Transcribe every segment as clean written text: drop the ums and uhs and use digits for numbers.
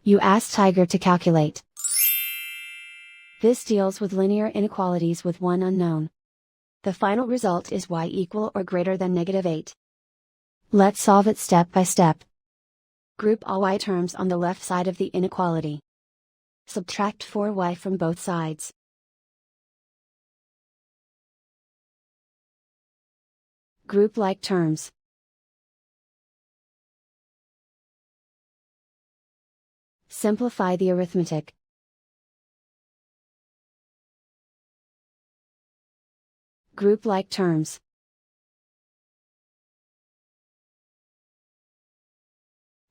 You ask Tiger to calculate. This deals with linear inequalities with one unknown. The final result is y equal or greater than -8. Let's solve it step by step. Group all y terms on the left side of the inequality. Subtract 4y from both sides. Group like terms. Simplify the arithmetic. Group like terms.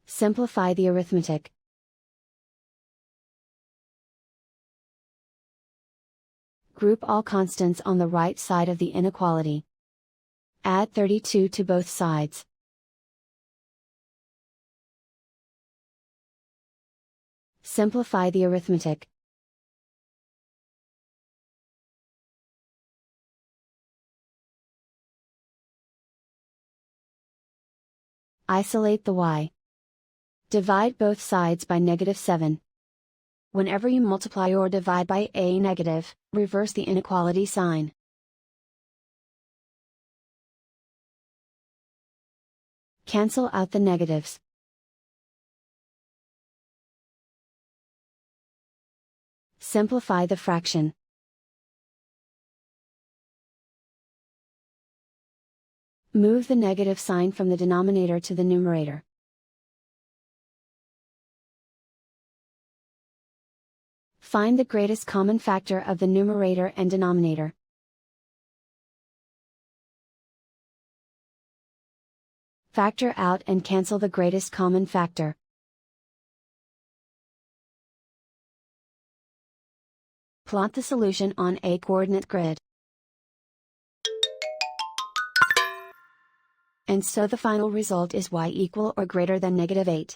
Simplify the arithmetic. Group all constants on the right side of the inequality. Add 32 to both sides. Simplify the arithmetic. Isolate the y. Divide both sides by -7. Whenever you multiply or divide by a negative, reverse the inequality sign. Cancel out the negatives. Simplify the fraction. Move the negative sign from the denominator to the numerator. Find the greatest common factor of the numerator and denominator. Factor out and cancel the greatest common factor. Plot the solution on a coordinate grid. And so the final result is y equal or greater than -8.